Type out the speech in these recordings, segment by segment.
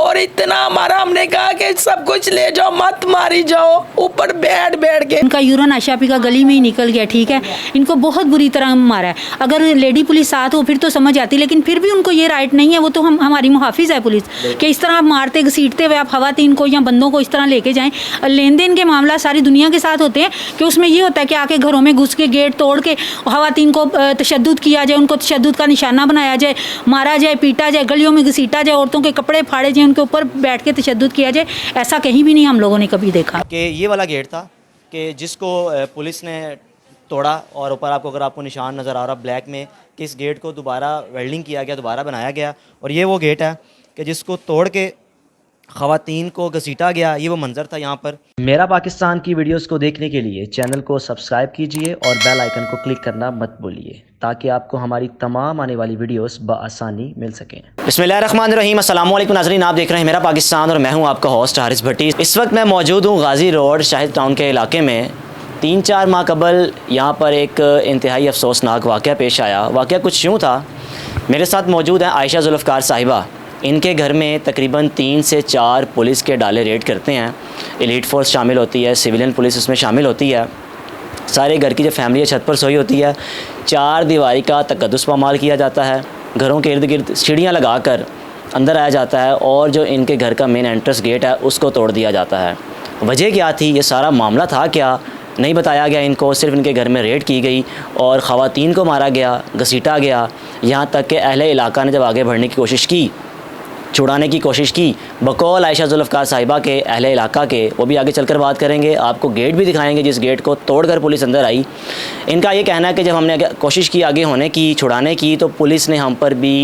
और इतना मारा, हमने कहा कि सब कुछ ले जाओ, मत मारी जाओ, ऊपर बैठ बैठ के। इनका यूरन आशापी का गली में ही निकल गया, ठीक है। इनको बहुत बुरी तरह मारा है। अगर लेडी पुलिस साथ हो फिर तो समझ आती, लेकिन फिर भी उनको ये राइट नहीं है, वो तो हमारी मुहाफिज है पुलिस, कि इस तरह आप मारते घसीटते हुए आप खवातीन को या बंदों को इस तरह लेके जाएं। लेन देन के मामला सारी दुनिया के साथ होते हैं कि उसमें ये होता है कि आके घरों में घुस के गेट तोड़ के खवातीन को तशद्दुद किया जाए, उनको तशद्दुद का निशाना बनाया जाए, मारा जाए, पीटा जाए, गलियों में घसीटा जाए, औरतों के कपड़े फाड़े जाए, उनके ऊपर बैठ के तशद्दुद किया जाए। ऐसा कहीं भी नहीं हम लोगों ने कभी देखा। कि ये वाला गेट था कि जिसको पुलिस ने तोड़ा, और ऊपर अगर आपको निशान नज़र आ रहा ब्लैक में कि इस गेट को दोबारा वेल्डिंग किया गया, दोबारा बनाया गया, और ये वो गेट है कि जिसको तोड़ के ख़वातीन को घसीटा गया। ये वो मंज़र था यहाँ पर। मेरा पाकिस्तान की वीडियोस को देखने के लिए चैनल को सब्सक्राइब कीजिए और बेल आइकन को क्लिक करना मत भूलिए, ताकि आपको हमारी तमाम आने वाली वीडियोस बआसानी मिल सकें। बिस्मिल्लाहिर्रहमानिर्रहीम, अस्सलाम वालेकुम नाज़रीन, आप देख रहे हैं मेरा पाकिस्तान और मैं हूँ आपका होस्ट हारिस भट्टी। इस वक्त मैं मौजूद हूँ गाज़ी रोड शाहिद टाउन के इलाके में। 3-4 माह कबल यहाँ पर एक इंतहाई अफसोसनाक वाक़या पेश आया। वाक़या कुछ यूँ था, मेरे साथ मौजूद हैं आयशा जुल्फ़कार साहिबा। इनके घर में तकरीबन 3 से 4 पुलिस के डाले रेड करते हैं। एलीट फोर्स शामिल होती है, सिविलियन पुलिस उसमें शामिल होती है। सारे घर की जो फैमिली है छत पर सोई होती है। 4 दीवारी का तकद्दुस पामाल किया जाता है। घरों के इर्द गिर्द सीढ़ियाँ लगा कर अंदर आया जाता है, और जो इनके घर का मेन एंट्रेंस गेट है उसको तोड़ दिया जाता है। वजह क्या थी, ये सारा मामला था क्या, नहीं बताया गया इनको। सिर्फ इनके घर में रेड की गई और ख़वातीन को मारा गया, घसीटा गया। यहाँ तक कि अहले इलाका ने जब आगे बढ़ने की कोशिश की, छुड़ाने की कोशिश की, बकौल आयशा जुल्फ़कार साहिबा के अहले इलाका के, वो भी आगे चलकर बात करेंगे, आपको गेट भी दिखाएंगे जिस गेट को तोड़कर पुलिस अंदर आई। इनका ये कहना है कि जब हमने कोशिश की आगे होने की, छुड़ाने की, तो पुलिस ने हम पर भी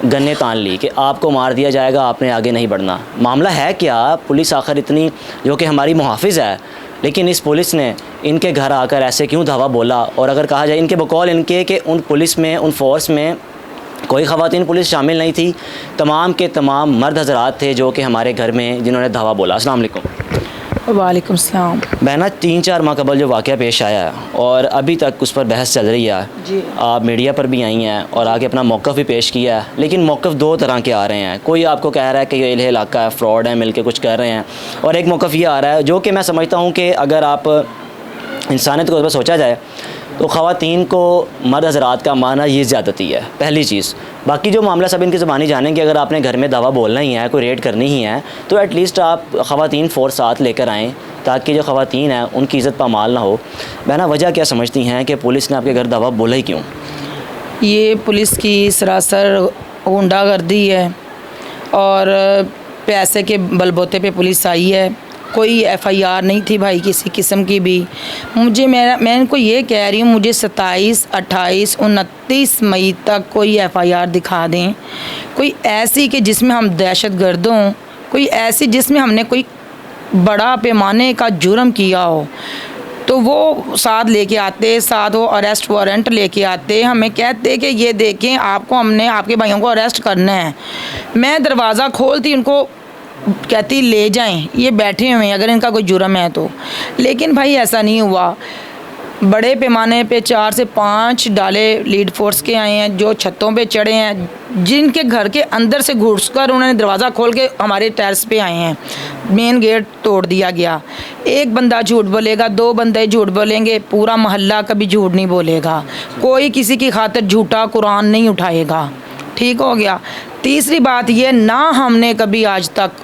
गन्ने तान ली कि आपको मार दिया जाएगा, आपने आगे नहीं बढ़ना। मामला है क्या, पुलिस आखिर इतनी जो कि हमारी मुहाफिज है, लेकिन इस पुलिस ने इनके घर आकर ऐसे क्यों धावा बोला। और अगर कहा जाए इनके बकौल इनके कि उन पुलिस में, उन फोर्स में कोई ख़वातीन पुलिस शामिल नहीं थी, तमाम के तमाम मर्द हज़रात थे जो कि हमारे घर में जिन्होंने धावा बोला। अस्सलाम वालेकुम। वालेकुम सलाम। बहना, 3-4 माह कबल जो वाक़या पेश आया है और अभी तक उस पर बहस चल रही है जी। आप मीडिया पर भी आई हैं और आगे अपना मौक़िफ़ भी पेश किया है, लेकिन मौक़िफ़ 2 तरह के आ रहे हैं। कोई आपको कह रहा है कि ये इलाका है, फ्रॉड है, मिल के कुछ कर रहे हैं, और एक मौक़िफ़ ये आ रहा है जो कि मैं समझता हूँ कि अगर आप इंसानियत को सोचा जाए तो ख़वातीन को मर्द हज़रात का माना ये ज़्यादती है, पहली चीज़। बाकी जो मामला सब इनकी ज़बानी जानेंगे। अगर आपने घर में दावा बोलना ही है, कोई रेड करनी ही है, तो एटलीस्ट आप ख़वातीन फोर्स साथ लेकर आएँ, ताकि जो ख़वातीन हैं उनकी इज़्ज़त पामाल ना हो। बहना, वजह क्या समझती हैं कि पुलिस ने आपके घर दावा बोला ही क्यों? ये पुलिस की सरासर गुंडागर्दी है और पैसे के बलबूते पे पुलिस आई है। कोई FIR नहीं थी भाई किसी किस्म की भी। मैं इनको ये कह रही हूँ, मुझे 27, 28, 29 मई तक कोई FIR दिखा दें, कोई ऐसी कि जिसमें हम दहशत गर्द हों, कोई ऐसी जिसमें हमने कोई बड़ा पैमाने का जुर्म किया हो, तो वो साथ लेके आते, साथ वो अरेस्ट वारंट लेके आते, हमें कहते कि ये देखें आपको, हमने आपके भाइयों को अरेस्ट करना है। मैं दरवाज़ा खोलती, उनको कहती ले जाएं, ये बैठे हुए हैं, अगर इनका कोई जुर्म है तो। लेकिन भाई ऐसा नहीं हुआ। बड़े पैमाने पे 4 से 5 डाले लीड फोर्स के आए हैं, जो छतों पे चढ़े हैं, जिनके घर के अंदर से घुसकर उन्होंने दरवाज़ा खोल के हमारे टेरेस पे आए हैं। मेन गेट तोड़ दिया गया। एक बंदा झूठ बोलेगा, 2 बंदे झूठ बोलेंगे, पूरा मोहल्ला कभी झूठ नहीं बोलेगा। कोई किसी की खातिर झूठा कुरान नहीं उठाएगा। ठीक हो गया। तीसरी बात ये, ना हमने कभी आज तक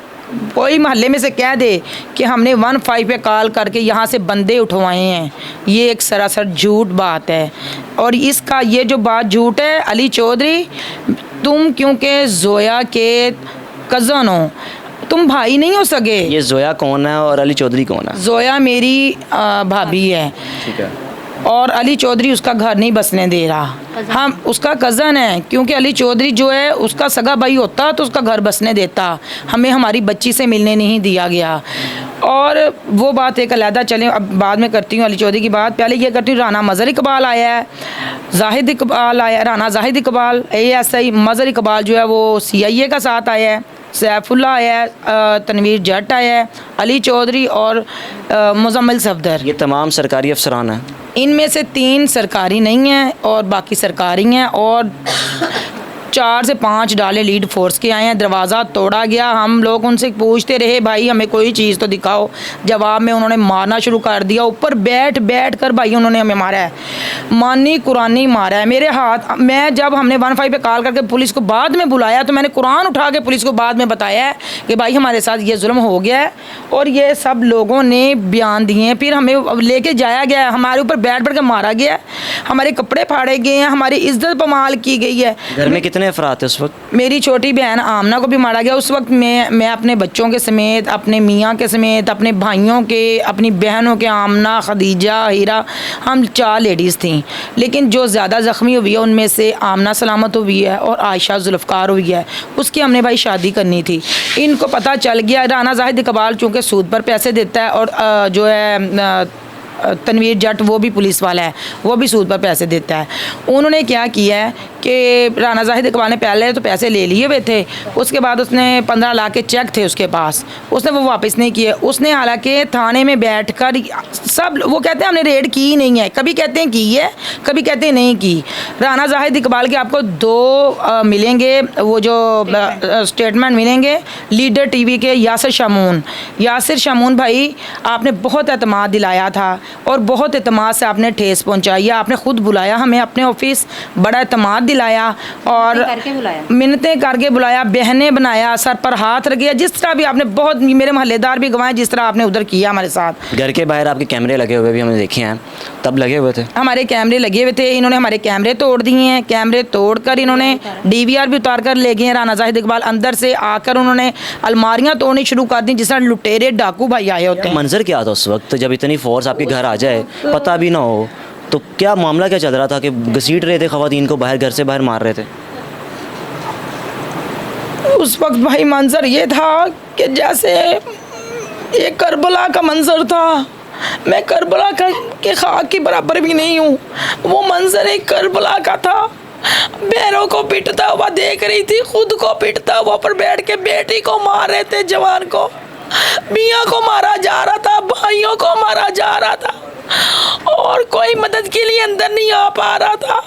कोई मोहल्ले में से कह दे कि हमने 15 पे कॉल करके यहाँ से बंदे उठवाए हैं, ये एक सरासर झूठ बात है। और इसका ये जो बात झूठ है, अली चौधरी, तुम क्योंकि जोया के कज़न हो, तुम भाई नहीं हो सके। ये जोया कौन है और अली चौधरी कौन है? जोया मेरी भाभी है, ठीक है, और अली चौधरी उसका घर नहीं बसने दे रहा। हम उसका कज़न है, क्योंकि अली चौधरी जो है उसका सगा भाई होता तो उसका घर बसने देता, हमें हमारी बच्ची से मिलने नहीं दिया गया। और वो बात एक अलहदा, चले अब बाद में करती हूँ अली चौधरी की बात। पहले ये करती हूँ, राना मज़हर इकबाल आया है, जाहिद इकबाल आया, राना जाहिद इकबाल ASI, मज़हर इकबाल जो है वो CIA का साथ आया है, सैफुल्ला आया है, तनवीर जट आया है, अली चौधरी और मुजम्मिल सफदर। ये तमाम सरकारी अफसरान हैं। इनमें से 3 सरकारी नहीं हैं और बाकी सरकारी हैं, और 4 से 5 डाले लीड फोर्स के आए हैं, दरवाज़ा तोड़ा गया। हम लोग उनसे पूछते रहे भाई हमें कोई चीज़ तो दिखाओ, जवाब में उन्होंने मारना शुरू कर दिया। ऊपर बैठ बैठ कर भाई उन्होंने हमें मारा है, मानी कुरानी मारा है मेरे हाथ। मैं जब हमने 15 पे कॉल करके पुलिस को बाद में बुलाया तो मैंने कुरान उठा के पुलिस को बाद में बताया है कि भाई हमारे साथ ये जुल्म हो गया है, और ये सब लोगों ने बयान दिए हैं। फिर हमें लेके जाया गया है, हमारे ऊपर बैठ बैठ के मारा गया है, हमारे कपड़े फाड़े गए हैं, हमारी इज्जत पमाल की गई है। घर में कितने अफराद थे उस वक्त? मेरी छोटी बहन आमना को भी मारा गया उस वक्त। मैं अपने बच्चों के समेत, अपने मियाँ के समेत, अपने भाइयों के, अपनी बहनों के, आमना, खदीजा, हीरा, हम 4 लेडीज़ थी। लेकिन जो ज़्यादा ज़ख्मी हुई है उनमें से आमना सलामत हुई है और आयशा जुल्फ़कार हुई है। उसकी हमने भाई शादी करनी थी। इनको पता चल गया, राना जाहिद इकबाल चूँकि सूद पर पैसे देता है, और जो है तनवीर जट वो भी पुलिस वाला है, वो भी सूद पर पैसे देता है। उन्होंने क्या किया है कि राना जाहिद इकबाल ने पहले तो पैसे ले लिए हुए थे, उसके बाद उसने 15 लाख के चेक थे उसके पास, उसने वो वापस नहीं किए। उसने हालांकि थाने में बैठकर सब, वो कहते हैं हमने रेड की नहीं है, कभी कहते हैं की है, कभी कहते हैं नहीं की। राना जाहिद इकबाल के आपको 2 मिलेंगे, वो जो स्टेटमेंट मिलेंगे, लीडर टीवी के यासिर शामून भाई, आपने बहुत एतमाद दिलाया था और बहुत एतमाद से आपने ठेस पहुंचाई। आपने खुद बुलाया हमें अपने ऑफिस, बड़ा एतमाद दिलाया और मिन्नतें करके बुलाया, बहनें बनाया, सर पर हाथ रख गया, जिस तरह भी आपने, बहुत मेरे मोहल्लेदार भी गवाए जिस तरह आपने उधर किया हमारे साथ। घर के बाहर आपके कैमरे लगे हुए भी हमने देखे हैं, तब लगे हुए थे? हमारे कैमरे लगे हुए थे, इन्होंने हमारे कैमरे तोड़ दिए हैं। कैमरे तोड़कर इन्होंने DVR भी उतार कर ले गए हैं। राना जाहिद इकबाल अंदर से आकर उन्होंने अलमारियाँ तोड़नी शुरू कर दी, जिस तरह लुटेरे डाकू भाई आए होते हैं। मंजर क्या था उस वक्त जब इतनी फोर्स आपके घर आ जाए, पता भी ना हो, तो क्या मामला क्या चल रहा था कि घसीट रहे थे ख़वातीन को बाहर, घर से बाहर मार रहे थे? उस वक्त भाई मंजर ये था कि जैसे एक करबला का मंजर था। मैं करबला के खाक के बराबर भी नहीं हूँ, वो मंजर एक करबला का था। बहनों को पिटता हुआ देख रही थी, खुद को पिटता हुआ पर बैठ के बेटी को मार रहे थे, जवान को, मियाँ को मारा जा रहा था, भाइयों को मारा जा रहा था, और कोई मदद के लिए अंदर नहीं आ पा रहा था।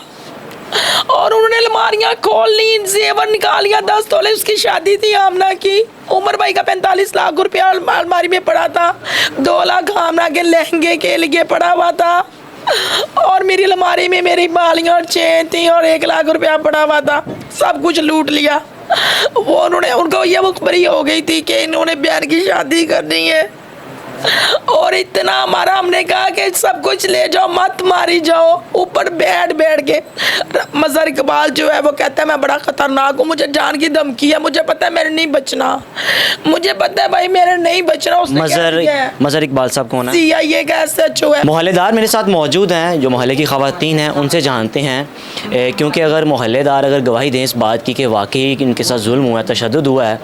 और उन्होंने अलमारियाँ खोल ली, जेवर निकाल लिया। 10 तोले उसकी शादी थी आमना की, उमर भाई का 45 लाख रुपया अलमारी में पड़ा था, 2 लाख आमना के लहंगे के लिए पड़ा हुआ था, और मेरी अलमारी में मेरी बालियाँ और चेन थी और 1 लाख रुपया पड़ा हुआ था। सब कुछ लूट लिया। वो उनको ये मुखबरी हो गई थी कि इन्होंने बहन की शादी करनी है, और इतना हमारा, हमने कहा कि सब कुछ ले जाओ, मत मारी जाओ। ऊपर बैठ बैठ के मजहर इकबाल जो है वो कहता है मैं बड़ा खतरनाक हूँ, मुझे जान की धमकी है, मुझे पता है मेरे नहीं बचना, मुझे पता है भाई मेरे नहीं बचना। उसने मजहर इकबाल साहब कौन है? CIA का SHO है। मोहल्लेदार मेरे साथ मौजूद हैं, जो मोहल्ले की ख़वातीन हैं, उनसे जानते हैं, क्योंकि अगर मोहल्लेदार अगर गवाही दें इस बात की कि वाकई इनके साथ जुल्म हुआ है, तशद्दुद हुआ है,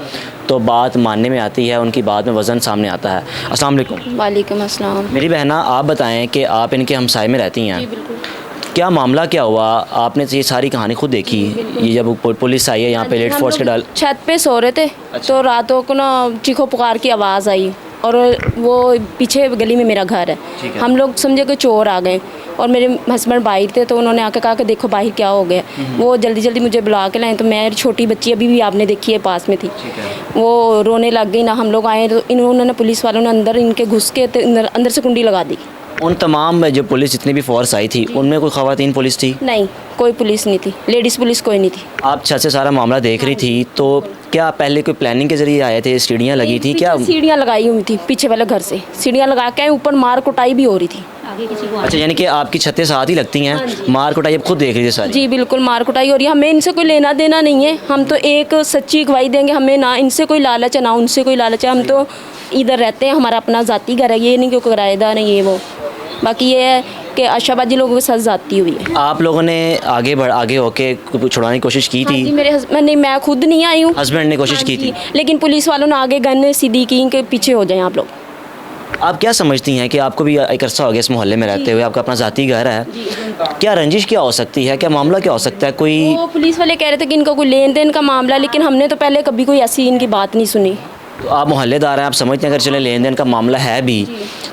तो बात मानने में आती है, उनकी बात में वज़न सामने आता है। अस्सलाम वालेकुम। वालेकुम अस्सलाम। मेरी बहना, आप बताएं कि आप इनके हमसाए में रहती हैं, क्या मामला क्या हुआ? आपने ये सारी कहानी खुद देखी? ये जब पुलिस आई है यहाँ पे, लेट फोर्स के डाल छत पे सो रहे थे, तो रातों को ना चीखो पुकार की आवाज़ आई, और वो पीछे गली में मेरा घर है। हम लोग समझे कि चोर आ गए, और मेरे हस्बैंड बाहर थे, तो उन्होंने आके कहा कि देखो बाहर क्या हो गया। वो जल्दी जल्दी मुझे बुला के लाए, तो मेरी छोटी बच्ची अभी भी आपने देखी है पास में थी, वो रोने लग गई ना। हम लोग आए तो इन्होंने, पुलिस वालों ने अंदर इनके घुस के अंदर से कुंडी लगा दी। उन तमाम जो पुलिस जितनी भी फोर्स आई थी, उनमें कोई ख़वातीन पुलिस थी? नहीं, कोई पुलिस नहीं थी, लेडीज़ पुलिस कोई नहीं थी। आप छत से सारा मामला देख रही थी, तो क्या पहले कोई प्लानिंग के जरिए आए थे? सीढ़ियाँ लगी थी क्या? सीढ़ियाँ लगाई हुई थी पीछे वाले घर से, सीढ़ियाँ लगा के ऊपर मार कुटाई भी हो रही थी। अच्छा, यानी कि आपकी छतें साथ ही लगती हैं, मार कुटाई अब खुद देख रही थी सारी? जी बिल्कुल, मार कुटाई हो रही है। हमें इनसे कोई लेना देना नहीं है, हम तो एक सच्ची गवाही देंगे, हमें ना इनसे कोई लालच है ना उनसे कोई लालच है। हम तो इधर रहते हैं, हमारा अपना ज़ाती घर है, ये नहीं कि किराएदार है ये वो। बाकी ये है कि आशाबाजी लोगों के साथ जाती हुई है। आप लोगों ने आगे होके छुड़ाने की कोशिश की थी? जी, मेरे हस्बैंड ने, मैं खुद नहीं आई हूँ, हस्बैंड ने कोशिश की थी, लेकिन पुलिस वालों ने आगे गन सीधी की कि पीछे हो जाएं आप लोग। आप क्या समझती हैं कि आपको भी एक अरसा हो गया इस मोहल्ले में रहते हुए, आपका अपना ज़ाती घर है, क्या रंजिश क्या हो सकती है, क्या मामला क्या हो सकता है? कोई वो पुलिस वाले कह रहे थे कि इनका कोई लेन देन का मामला, लेकिन हमने तो पहले कभी कोई ऐसी इनकी बात नहीं सुनी। तो आप मोहल्लेदार हैं, आप समझते हैं अगर चले लेन देन का मामला है भी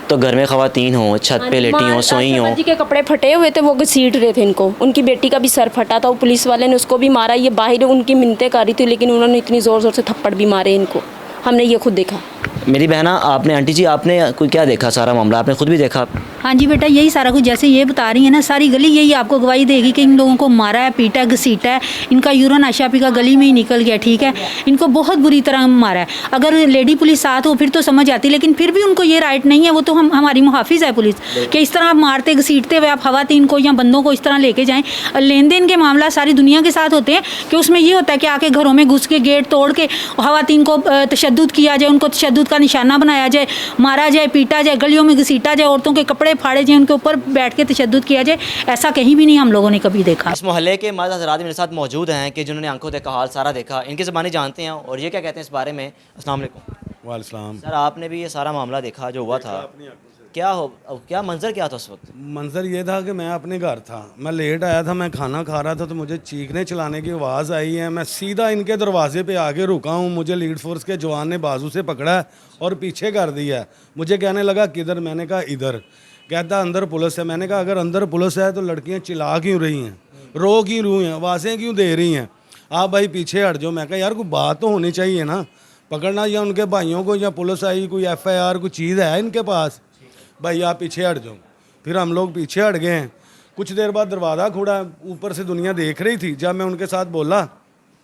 तो घर में ख़वातीन हों, छत पे लेटी हों, सोई हों, जी के कपड़े फटे हुए थे, वो घसीट रहे थे इनको। उनकी बेटी का भी सर फटा था, वो पुलिस वाले ने उसको भी मारा। ये बाहर उनकी मिन्नतें कर रही थी, लेकिन उन्होंने इतनी ज़ोर ज़ोर से थप्पड़ भी मारे इनको। हमने ये खुद देखा। मेरी बहना, आपने आंटी जी आपने कोई क्या देखा, सारा मामला आपने खुद भी देखा? हाँ जी बेटा, यही सारा कुछ जैसे ये बता रही है ना, सारी गली यही आपको गवाही देगी कि इन लोगों को मारा है, पीटा है, घसीटा है, इनका यूरिन आशापी का गली में ही निकल गया, ठीक है। इनको बहुत बुरी तरह मारा है। अगर लेडी पुलिस साथ हो फिर तो समझ आती, लेकिन फिर भी उनको ये राइट नहीं है, वो तो हमारी मुहाफिज है पुलिस, कि इस तरह आप मारते घसीटते हुए आप खवातीन को या बंदों को इस तरह लेके जाएं। लेन देन के मामला सारी दुनिया के साथ होते हैं कि उसमें ये होता है कि आके घरों में घुस के गेट तोड़ के खवातीन को तशद्दुद किया जाए, उनको तशद्दुद का निशाना बनाया जाए, मारा जाए, पीटा जाए, गलियों में घसीटा जाए, औरतों के कपड़े फाड़े जाए, उनके ऊपर बैठ के तशद्दुद किया जाए। ऐसा कहीं भी नहीं हम लोगों ने कभी देखा। इस मोहल्ले के मर्द हज़रात मेरे साथ मौजूद हैं कि जिन्होंने आंखों देखा हाल सारा देखा, इनकी ज़बानी जानते हैं और ये क्या कहते हैं इस बारे में। अस्सलाम वालेकुम। वालेकुम। सर, आपने भी ये सारा मामला देखा जो हुआ था, क्या मंजर क्या था उस वक्त? मंजर ये था कि मैं अपने घर था, मैं लेट आया था, मैं खाना खा रहा था, तो मुझे चीखने चलाने की आवाज़ आई है। मैं सीधा इनके दरवाजे पे आके रुका हूँ। मुझे लीड फोर्स के जवान ने बाजू से पकड़ा है और पीछे कर दिया है। मुझे कहने लगा किधर, मैंने कहा इधर। कहता अंदर पुलिस है। मैंने कहा अगर अंदर पुलिस है तो लड़कियाँ चिल्ला क्यों रही हैं, रो क्यों रही हैं, आवाज़ें क्यों दे रही हैं, आप भाई पीछे हट जाओ। मैं कहा यार कोई बात तो होनी चाहिए ना, पकड़ना या उनके भाइयों को, या पुलिस आई, कोई FIR कोई चीज़ है इनके पास, भाई आप पीछे हट जाओ। फिर हम लोग पीछे हट गए हैं। कुछ देर बाद दरवाज़ा खुला, ऊपर से दुनिया देख रही थी। जब मैं उनके साथ बोला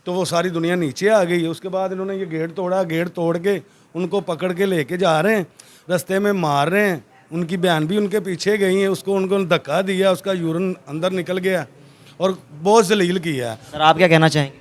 तो वो सारी दुनिया नीचे आ गई। उसके बाद इन्होंने ये गेट तोड़ा, गेट तोड़ के उनको पकड़ के लेके जा रहे हैं, रास्ते में मार रहे हैं। उनकी बहन भी उनके पीछे गई है, उसको उनको धक्का दिया, उसका यूरिन अंदर निकल गया और बहुत जलील किया है। सर, आप क्या कहना चाहेंगे?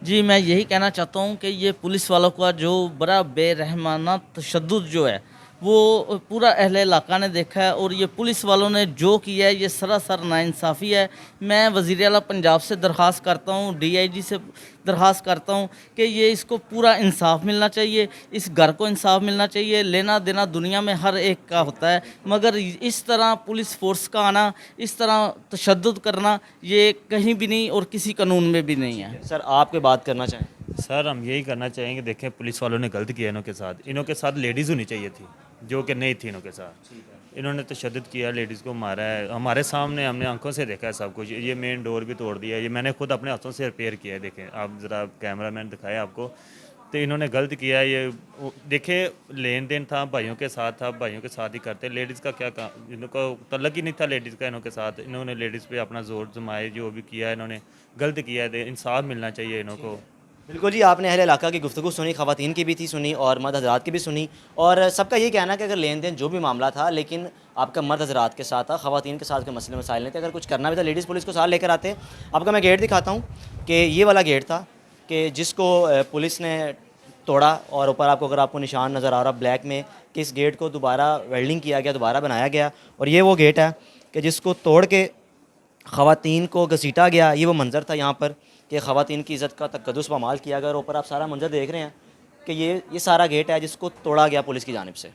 जी, मैं यही कहना चाहता हूँ कि ये पुलिस वालों का जो बड़ा बेरहमाना तशद्दुद जो है वो पूरा अहले इलाका ने देखा है, और ये पुलिस वालों ने जो किया है ये सरासर नाइंसाफ़ी है। मैं वज़ीर आला पंजाब से दरख्वास्त करता हूँ, DIG से दरख्वास्त करता हूँ कि ये इसको पूरा इंसाफ मिलना चाहिए, इस घर को इंसाफ मिलना चाहिए। लेना देना दुनिया में हर एक का होता है, मगर इस तरह पुलिस फोर्स का आना, इस तरह तशद्दुद करना, ये कहीं भी नहीं और किसी कानून में भी नहीं है। सर, आप कोई बात करना चाहें? सर, हम यही करना चाहेंगे, देखें पुलिस वालों ने गलत किया इनों के साथ लेडीज़ होनी चाहिए थी, जो कि नहीं थी इनों के साथ। इन्होंने तशद्दुद किया, लेडीज़ को मारा है, हमारे सामने, हमने आंखों से देखा है सब कुछ। ये मेन डोर भी तोड़ दिया है, ये मैंने खुद अपने हाथों से रिपेयर किया है। देखें आप ज़रा, कैमरा मैन दिखाया आपको, तो इन्होंने गलत किया है। ये देखे, लेन देन था, भाइयों के साथ था, भाइयों के साथ ही करते। लेडीज़ का क्या काम, इनको तल्लक ही नहीं था लेडीज़ का इनों के साथ। इन्होंने लेडीज़ पे अपना जोर जमाए, जो भी किया है इन्होंने गलत किया है। इंसाफ मिलना चाहिए इन्हों को। बिल्कुल जी, आपने अहले इलाका की गुफ्तगू सुनी, ख़वातीन की भी थी सुनी और मर्द हज़रात की भी सुनी, और सबका ये कहना है कि अगर लेन देन जो भी मामला था, लेकिन आपका मर्द हज़रात के साथ था, ख़वातीन के साथ कोई मसले मसाइल नहीं थे। अगर कुछ करना भी था लेडीज़ पुलिस को साथ लेकर आते। आपका मैं गेट दिखाता हूँ कि ये वाला गेट था कि जिसको पुलिस ने तोड़ा, और ऊपर अगर आपको निशान नज़र आ रहा ब्लैक में कि इस गेट को दोबारा वेल्डिंग किया गया, दोबारा बनाया गया। और ये वो गेट है कि जिसको तोड़ के ख़वातीन को घसीटा गया। ये वो मंज़र था यहाँ पर कि ख़वातीन की इज़्ज़त का तक़द्दुस पामाल किया गया। और ऊपर आप सारा मंज़र देख रहे हैं कि ये सारा गेट है जिसको तोड़ा गया पुलिस की जानिब से।